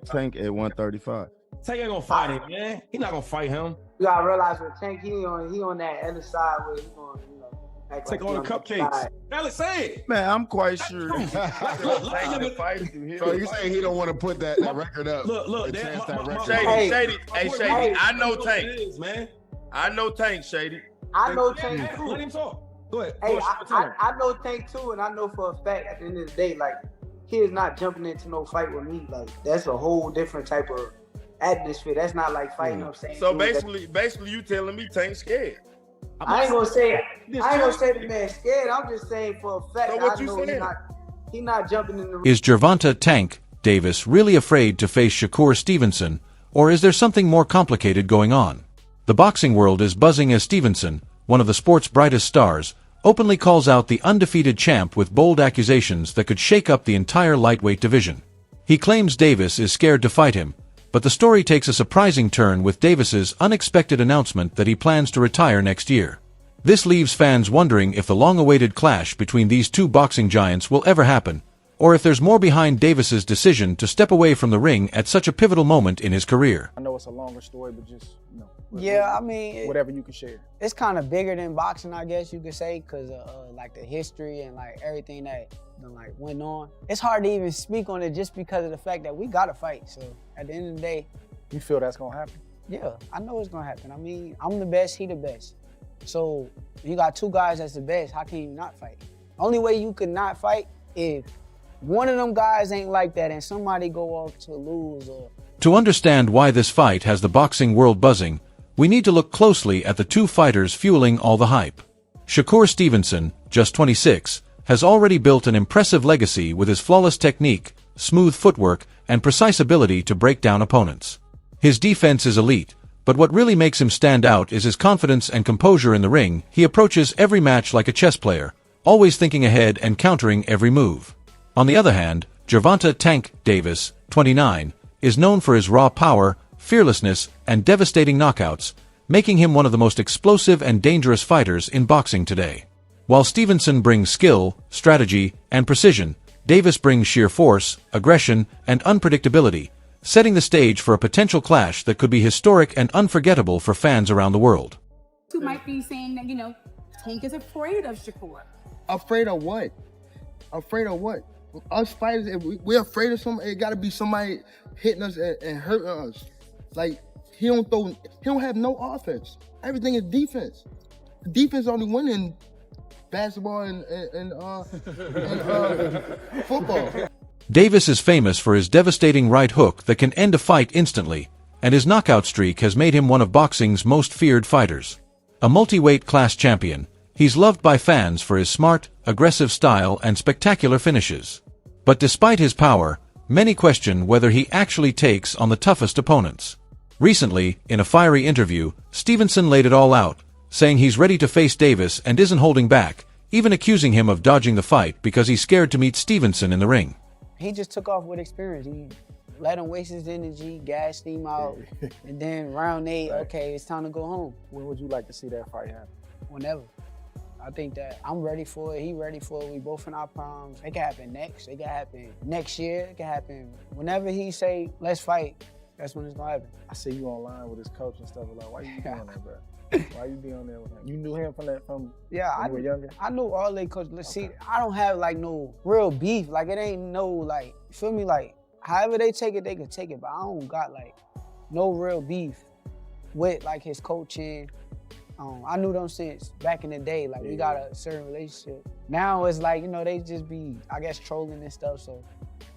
Tank at 135. Tank ain't gonna fight him, man. He not gonna fight him. You gotta realize with Tank, he on that other side where he gonna, act Take like all the cupcakes. Alex, say it. Man, I'm quite sure. Look, So you saying he don't want to put that record up? Look, Shady, I know Tank. Man. I know Tank, Shady. I know Tank too. Let him talk. Go ahead. Hey, I know Tank too, and I know for a fact at the end of the day, like, he is not jumping into no fight with me. Like, that's a whole different type of atmosphere. That's not like fighting up saying. So basically, you telling me Tank scared? I ain't gonna say the man scared. I'm just saying for a fact. So what I you know saying? he not jumping in the ring. Is Gervonta "Tank" Davis really afraid to face Shakur Stevenson, or is there something more complicated going on? The boxing world is buzzing as Stevenson, one of the sport's brightest stars, openly calls out the undefeated champ with bold accusations that could shake up the entire lightweight division. He claims Davis is scared to fight him, but the story takes a surprising turn with Davis's unexpected announcement that he plans to retire next year. This leaves fans wondering if the long-awaited clash between these two boxing giants will ever happen, or if there's more behind Davis's decision to step away from the ring at such a pivotal moment in his career. I know it's a longer story, but just, Yeah, I mean, whatever you can share. It's kind of bigger than boxing, I guess you could say, because of like the history and like everything that went on. It's hard to even speak on it just because of the fact that we gotta fight. So at the end of the day, you feel that's gonna happen? Yeah, I know it's gonna happen. I mean, I'm the best, he the best. So you got two guys that's the best. How can you not fight? Only way you could not fight if one of them guys ain't like that and somebody go off to lose or. To understand why this fight has the boxing world buzzing, we need to look closely at the two fighters fueling all the hype. Shakur Stevenson, just 26, has already built an impressive legacy with his flawless technique, smooth footwork, and precise ability to break down opponents. His defense is elite, but what really makes him stand out is his confidence and composure in the ring. He approaches every match like a chess player, always thinking ahead and countering every move. On the other hand, Gervonta "Tank" Davis, 29, is known for his raw power, fearlessness, and devastating knockouts, making him one of the most explosive and dangerous fighters in boxing today. While Stevenson brings skill, strategy, and precision, Davis brings sheer force, aggression, and unpredictability, setting the stage for a potential clash that could be historic and unforgettable for fans around the world. Who might be saying that, Tank is afraid of Shakur. Afraid of what? Afraid of what? Us fighters, if we're afraid of something, it gotta be somebody hitting us and hurting us. Like, he don't have no offense. Everything is defense. Defense only win in basketball and football. Davis is famous for his devastating right hook that can end a fight instantly, and his knockout streak has made him one of boxing's most feared fighters. A multi-weight class champion, he's loved by fans for his smart, aggressive style and spectacular finishes. But despite his power, many question whether he actually takes on the toughest opponents. Recently, in a fiery interview, Stevenson laid it all out, saying he's ready to face Davis and isn't holding back, even accusing him of dodging the fight because he's scared to meet Stevenson in the ring. He just took off with experience. He let him waste his energy, gassed him out, and then round 8, okay, it's time to go home. When would you like to see that fight happen? Whenever. I think that I'm ready for it, he ready for it, we both in our primes. It can happen next, it can happen next year, it can happen whenever he say, let's fight, that's when it's gonna happen. I see you online with his coach and stuff, like, why you doing that, bro? Why you be on there with him? You knew him from when you were younger? I knew all they coaches. Let's see, I don't have like no real beef, like it ain't no like, you feel me, like however they take it, they can take it, but I don't got like no real beef with like his coaching. I knew them since back in the day, like we got a certain relationship. Now it's like, they just be, I guess, trolling and stuff, so.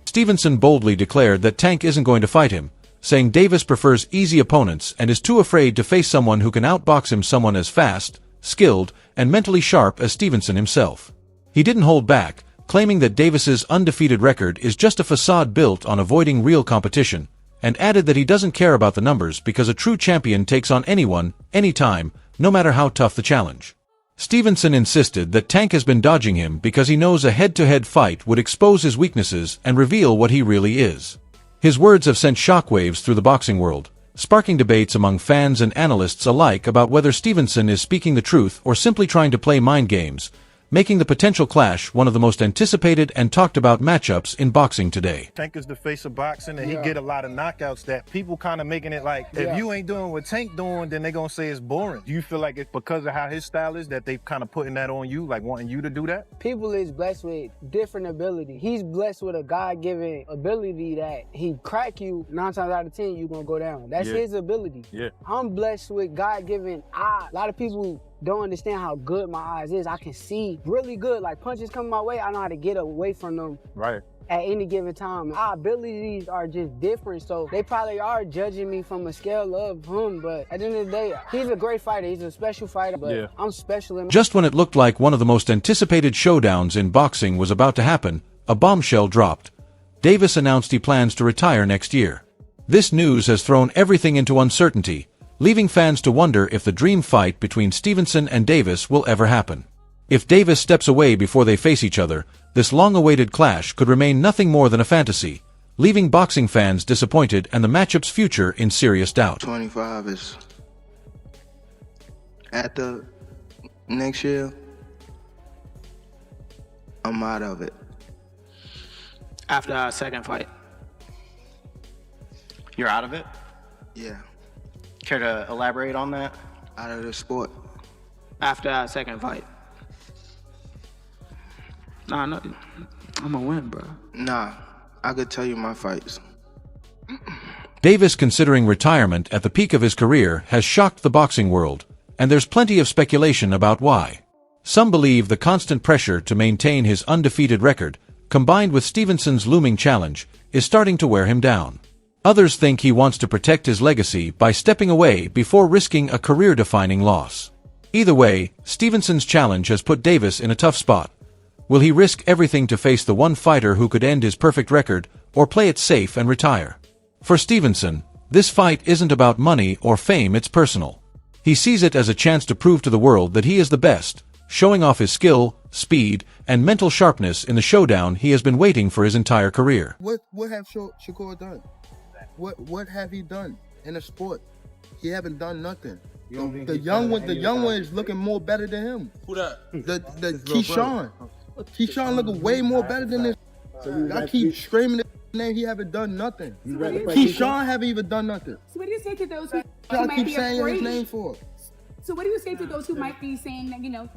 Stevenson boldly declared that Tank isn't going to fight him, saying Davis prefers easy opponents and is too afraid to face someone who can outbox him, someone as fast, skilled, and mentally sharp as Stevenson himself. He didn't hold back, claiming that Davis's undefeated record is just a facade built on avoiding real competition, and added that he doesn't care about the numbers because a true champion takes on anyone, anytime, no matter how tough the challenge. Stevenson insisted that Tank has been dodging him because he knows a head-to-head fight would expose his weaknesses and reveal what he really is. His words have sent shockwaves through the boxing world, sparking debates among fans and analysts alike about whether Stevenson is speaking the truth or simply trying to play mind games, making the potential clash one of the most anticipated and talked about matchups in boxing today. Tank is the face of boxing, and he get a lot of knockouts that people kind of making it like, if you ain't doing what Tank doing, then they gonna say it's boring. Do you feel like it's because of how his style is that they kind of putting that on you, like wanting you to do that? People is blessed with different ability. He's blessed with a God-given ability that he crack you 9 times out of 10, you gonna go down. That's his ability. Yeah. I'm blessed with God-given eye. A lot of people don't understand how good my eyes is. I can see really good. Like punches coming my way, I know how to get away from them. Right. At any given time. Our abilities are just different, so they probably are judging me from a scale of him, but at the end of the day, he's a great fighter. He's a special fighter, but I'm special in Just when it looked like one of the most anticipated showdowns in boxing was about to happen, a bombshell dropped. Davis announced he plans to retire next year. This news has thrown everything into uncertainty, leaving fans to wonder if the dream fight between Stevenson and Davis will ever happen. If Davis steps away before they face each other, this long-awaited clash could remain nothing more than a fantasy, leaving boxing fans disappointed and the matchup's future in serious doubt. 25 is at the next year. I'm out of it. After our second fight. You're out of it? Yeah, Care to elaborate on that? out of the sport. After our second fight. Nah, no, I'm gonna win, bro. Nah, I could tell you my fights. Davis considering retirement at the peak of his career has shocked the boxing world, and there's plenty of speculation about why. Some believe the constant pressure to maintain his undefeated record, combined with Stevenson's looming challenge, is starting to wear him down. Others think he wants to protect his legacy by stepping away before risking a career-defining loss. Either way, Stevenson's challenge has put Davis in a tough spot. Will he risk everything to face the one fighter who could end his perfect record, or play it safe and retire? For Stevenson, this fight isn't about money or fame, it's personal. He sees it as a chance to prove to the world that he is the best, showing off his skill, speed, and mental sharpness in the showdown he has been waiting for his entire career. What have Shakur done? What have he done in the sport? He haven't done nothing. The young one is looking more better than him. Who that? The Keyshawn. Keyshawn looking way more better than this. I keep screaming his name. He haven't done nothing. Keyshawn haven't even done nothing. So what do you say to those who Y'all might keep be saying his afraid? name for. So what do you say to those who might be saying that,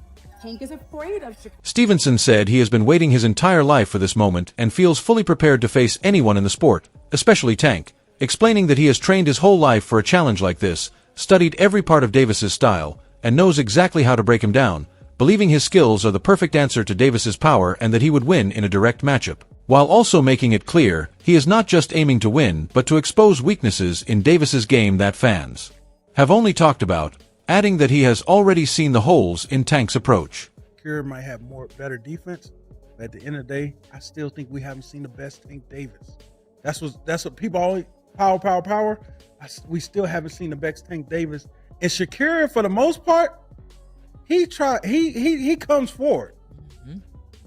Tank is afraid of Shakur? Stevenson said he has been waiting his entire life for this moment and feels fully prepared to face anyone in the sport, especially Tank, explaining that he has trained his whole life for a challenge like this, studied every part of Davis's style, and knows exactly how to break him down, believing his skills are the perfect answer to Davis's power and that he would win in a direct matchup, while also making it clear he is not just aiming to win but to expose weaknesses in Davis's game that fans have only talked about, adding that he has already seen the holes in Tank's approach. Shakur might have better defense, but at the end of the day, I still think we haven't seen the best Tank Davis. That's what people always power. We still haven't seen the best Tank Davis. And Shakur, for the most part, he comes forward.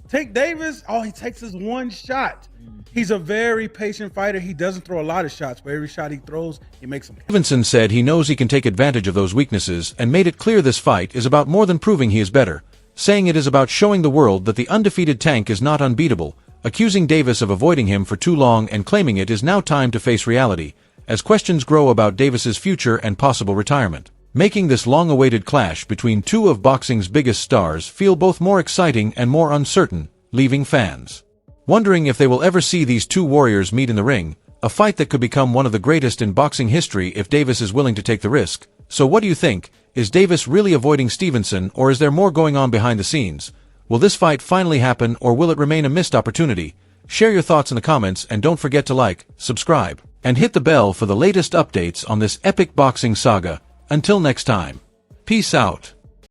Tank Davis, all he takes is one shot. He's a very patient fighter. He doesn't throw a lot of shots, but every shot he throws, he makes them. Stevenson said he knows he can take advantage of those weaknesses and made it clear this fight is about more than proving he is better, saying it is about showing the world that the undefeated Tank is not unbeatable, accusing Davis of avoiding him for too long and claiming it is now time to face reality, as questions grow about Davis's future and possible retirement, making this long-awaited clash between two of boxing's biggest stars feel both more exciting and more uncertain, leaving fans wondering if they will ever see these two warriors meet in the ring, a fight that could become one of the greatest in boxing history if Davis is willing to take the risk. So what do you think? Is Davis really avoiding Stevenson, or is there more going on behind the scenes? Will this fight finally happen, or will it remain a missed opportunity? Share your thoughts in the comments and don't forget to like, subscribe, and hit the bell for the latest updates on this epic boxing saga. Until next time. Peace out.